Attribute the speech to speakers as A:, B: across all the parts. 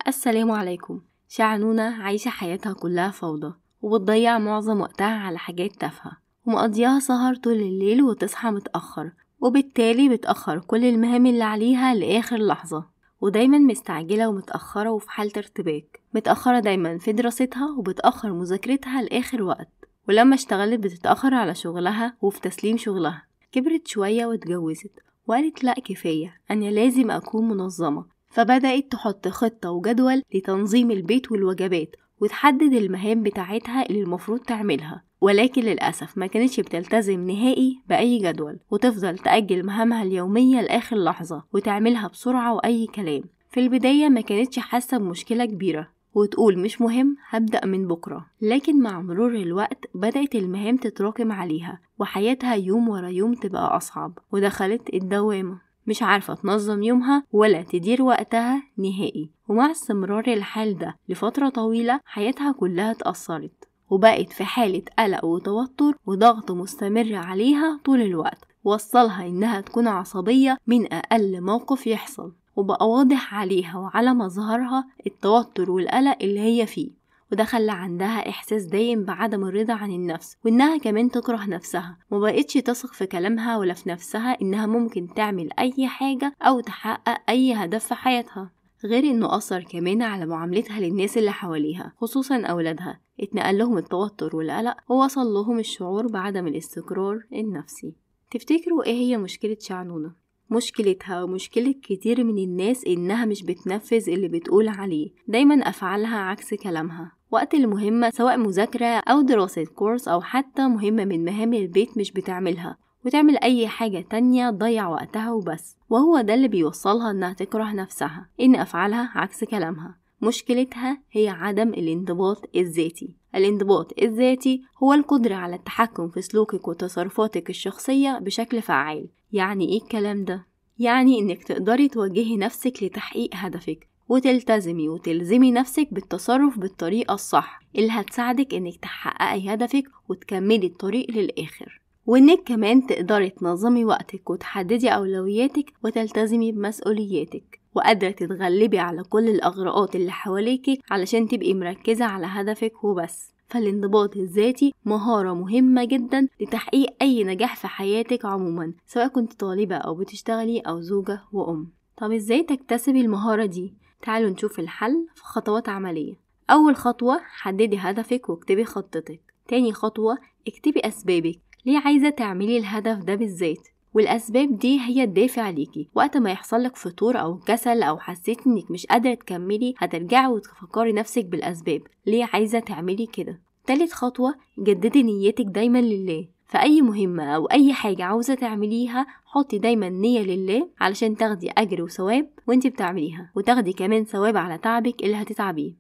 A: السلام عليكم. شعنونة عايشة حياتها كلها فوضى وبتضيع معظم وقتها على حاجات تافهة ومقضيها سهر طول الليل وتصحى متأخر، وبالتالي بتأخر كل المهام اللي عليها لآخر لحظة، ودايما مستعجلة ومتأخرة وفي حالة ارتباك. متأخرة دايما في دراستها وبتأخر مذاكرتها لآخر وقت، ولما اشتغلت بتتأخر على شغلها وفي تسليم شغلها. كبرت شوية واتجوزت وقالت لأ كفاية، أنا لازم أكون منظمة، فبدأت تحط خطة وجدول لتنظيم البيت والوجبات وتحدد المهام بتاعتها اللي المفروض تعملها، ولكن للأسف ما كانتش بتلتزم نهائي بأي جدول، وتفضل تأجل مهامها اليومية لآخر لحظة وتعملها بسرعة وأي كلام. في البداية ما كانتش حاسة بمشكلة كبيرة وتقول مش مهم هبدأ من بكرة، لكن مع مرور الوقت بدأت المهام تتراكم عليها وحياتها يوم ورا يوم تبقى أصعب، ودخلت الدوامة مش عارفة تنظم يومها ولا تدير وقتها نهائي. ومع استمرار الحال ده لفترة طويلة حياتها كلها اتأثرت وبقت في حالة قلق وتوتر وضغط مستمر عليها طول الوقت، وصلها إنها تكون عصبية من أقل موقف يحصل، وبقى واضح عليها وعلى مظهرها التوتر والقلق اللي هي فيه، وده خلى عندها إحساس دايم بعدم الرضا عن النفس، وإنها كمان تكره نفسها، ومبقتش تثق في كلامها ولا في نفسها إنها ممكن تعمل أي حاجة أو تحقق أي هدف في حياتها. غير إنه أثر كمان على معاملتها للناس اللي حواليها خصوصا أولادها، اتنقل لهم التوتر والقلق ووصل لهم الشعور بعدم الاستقرار النفسي. تفتكروا إيه هي مشكلة شعنونة؟ مشكلتها ومشكلة كتير من الناس إنها مش بتنفذ اللي بتقول عليه، دايما أفعالها عكس كلامها. وقت المهمة سواء مذاكرة أو دراسة كورس أو حتى مهمة من مهام البيت مش بتعملها، وتعمل أي حاجة تانية تضيع وقتها وبس، وهو ده اللي بيوصلها إنها تكره نفسها، إن أفعالها عكس كلامها. مشكلتها هي عدم الانضباط الذاتي. الانضباط الذاتي هو القدرة على التحكم في سلوكك وتصرفاتك الشخصية بشكل فعال. يعني إيه الكلام ده؟ يعني إنك تقدري توجهي نفسك لتحقيق هدفك وتلتزمي وتلزمي نفسك بالتصرف بالطريقة الصح اللي هتساعدك إنك تحققي هدفك وتكملي الطريق للآخر، وإنك كمان تقدري تنظمي وقتك وتحددي أولوياتك وتلتزمي بمسؤولياتك، وقادرة تتغلبي على كل الأغراءات اللي حواليكي علشان تبقي مركزة على هدفك وبس. فالانضباط الذاتي مهارة مهمة جدا لتحقيق أي نجاح في حياتك عموما، سواء كنت طالبة أو بتشتغلي أو زوجة وأم. طب إزاي تكتسبي المهارة دي؟ تعالوا نشوف الحل في خطوات عملية. أول خطوة، حددي هدفك واكتبي خطتك. تاني خطوة، اكتبي أسبابك ليه عايزة تعملي الهدف ده بالذات، والأسباب دي هي الدافع ليكي. وقت ما يحصلك فتور أو كسل أو حسيت إنك مش قادرة تكملي، هترجعي وتفكري نفسك بالأسباب ليه عايزة تعملي كده. تالت خطوة، جددي نيتك دايما لله. فأي مهمة أو أي حاجة عاوزة تعمليها حطي دايما نية لله علشان تاخدي أجر وثواب وانتي بتعمليها، وتاخدي كمان ثواب على تعبك اللي هتتعبيه.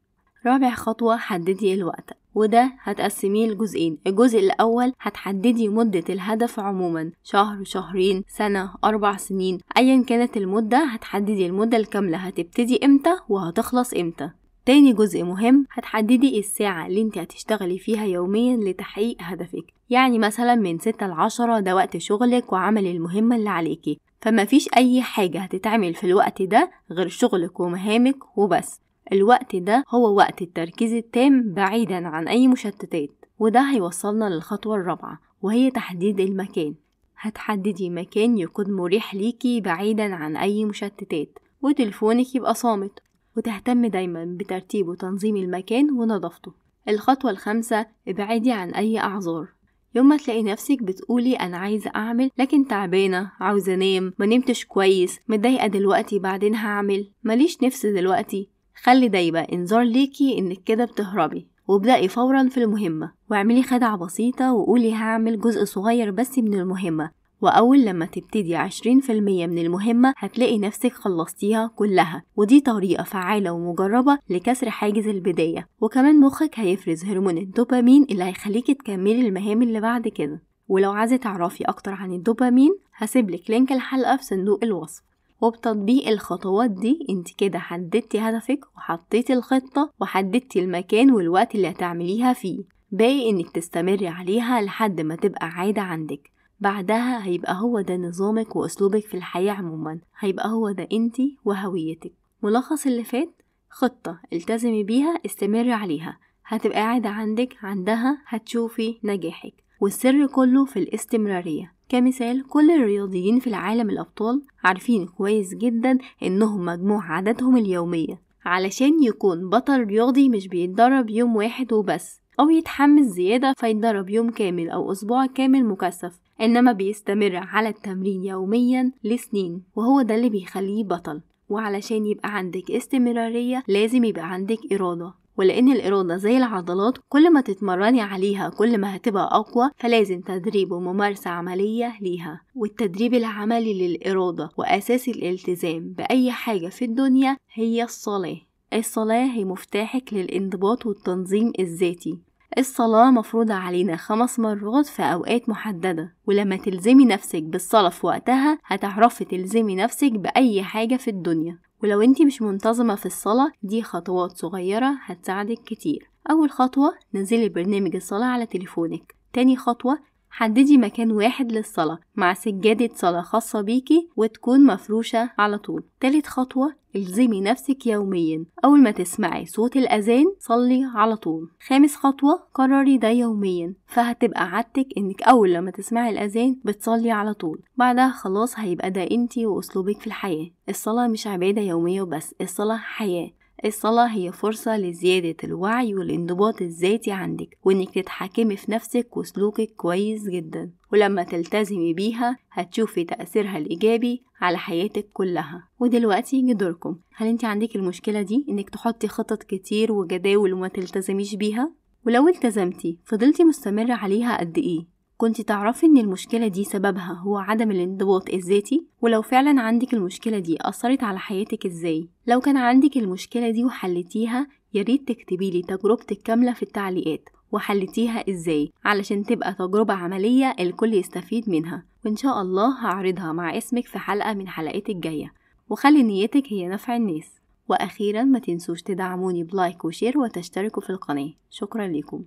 A: رابع خطوة، حددي الوقت، وده هتقسميه لجزئين. الجزء الأول هتحددي مدة الهدف عموما، شهر، شهرين، سنة، 4 سنين، أيا كانت المدة هتحددي المدة الكاملة هتبتدي امتى وهتخلص امتى. تاني جزء مهم، هتحددي الساعة اللي انت هتشتغلي فيها يوميا لتحقيق هدفك، يعني مثلا من 6 ل10 ده وقت شغلك وعمل المهمة اللي عليكي، فما فيش أي حاجة هتتعمل في الوقت ده غير شغلك ومهامك وبس. الوقت ده هو وقت التركيز التام بعيدا عن أي مشتتات، وده هيوصلنا للخطوة الرابعة وهي تحديد المكان. هتحددي مكان يكون مريح ليكي بعيدا عن أي مشتتات، وتلفونك يبقى صامت، وتهتم دايما بترتيب وتنظيم المكان ونظافته. الخطوة الخامسة، ابعدي عن أي أعذار. يوم ما تلاقي نفسك بتقولي أنا عايزة أعمل لكن تعبانة، عاوزة أنام، ما نمتش كويس، متضايقة دلوقتي بعدين هعمل، ماليش نفس دلوقتي، خلي ده يبقى انذار ليكي انك كده بتهربي، وابدأي فورا في المهمة واعملي خدعة بسيطة وقولي هعمل جزء صغير بس من المهمة، وأول لما تبتدي 20% من المهمة هتلاقي نفسك خلصتيها كلها. ودي طريقة فعالة ومجربة لكسر حاجز البداية، وكمان مخك هيفرز هرمون الدوبامين اللي هيخليكي تكملي المهام اللي بعد كده. ولو عايزة تعرفي أكتر عن الدوبامين هسيبلك لينك الحلقة في صندوق الوصف. وبتطبيق الخطوات دي انت كده حددتي هدفك وحطيتي الخطة وحددتي المكان والوقت اللي هتعمليها فيه، باقي انك تستمري عليها لحد ما تبقى عادة عندك. بعدها هيبقى هو ده نظامك واسلوبك في الحياة عموما، هيبقى هو ده انت وهويتك. ملخص اللي فات، خطة التزمي بيها، استمري عليها، هتبقى قاعدة عندها هتشوفي نجاحك. والسر كله في الاستمرارية. كمثال، كل الرياضيين في العالم الأبطال عارفين كويس جدا إنهم مجموع عاداتهم اليومية. علشان يكون بطل رياضي مش بيتدرب يوم واحد وبس، أو يتحمس زيادة فيتدرب يوم كامل أو أسبوع كامل مكثف، إنما بيستمر على التمرين يوميا لسنين، وهو ده اللي بيخليه بطل. وعلشان يبقى عندك استمرارية لازم يبقى عندك إرادة، ولأن الإرادة زي العضلات كل ما تتمرني عليها كل ما هتبقى أقوى، فلازم تدريب وممارسة عملية ليها. والتدريب العملي للإرادة وأساس الالتزام بأي حاجة في الدنيا هي الصلاة. الصلاة هي مفتاحك للانضباط والتنظيم الذاتي. الصلاة مفروضة علينا 5 مرات في أوقات محددة، ولما تلزمي نفسك بالصلاة في وقتها هتعرفي تلزمي نفسك بأي حاجة في الدنيا. ولو انتي مش منتظمة في الصلاة، دي خطوات صغيرة هتساعدك كتير. أول خطوة، نزلي برنامج الصلاة على تليفونك. تاني خطوة، حددي مكان واحد للصلاة مع سجادة صلاة خاصة بيكي وتكون مفروشة على طول. تالت خطوة، الزمي نفسك يوميا أول ما تسمعي صوت الأذان صلي على طول. خامس خطوة، قرري ده يوميا، فهتبقى عادتك انك أول لما تسمعي الأذان بتصلي على طول. بعدها خلاص هيبقى ده انتي وأسلوبك في الحياة. الصلاة مش عبادة يومية وبس، الصلاة حياة. الصلاة هي فرصة لزيادة الوعي والانضباط الذاتي عندك، وانك تتحكمي في نفسك وسلوكك كويس جدا. ولما تلتزمي بيها هتشوفي تأثيرها الإيجابي على حياتك كلها. ودلوقتي يجي دوركم، هل انت عندك المشكلة دي انك تحطي خطط كتير وجداول وما تلتزميش بيها؟ ولو التزمتي فضلتي مستمرة عليها قد ايه؟ كنت تعرفي ان المشكلة دي سببها هو عدم الانضباط الذاتي؟ ولو فعلا عندك المشكلة دي أثرت على حياتك ازاي؟ لو كان عندك المشكلة دي وحلتيها، ياريت تكتبيلي تجربتك كاملة في التعليقات وحلتيها ازاي، علشان تبقى تجربة عملية الكل يستفيد منها. وان شاء الله هعرضها مع اسمك في حلقة من حلقات الجاية. وخلي نيتك هي نفع الناس. وأخيرا ما تنسوش تدعموني بلايك وشير وتشتركوا في القناة. شكرا لكم.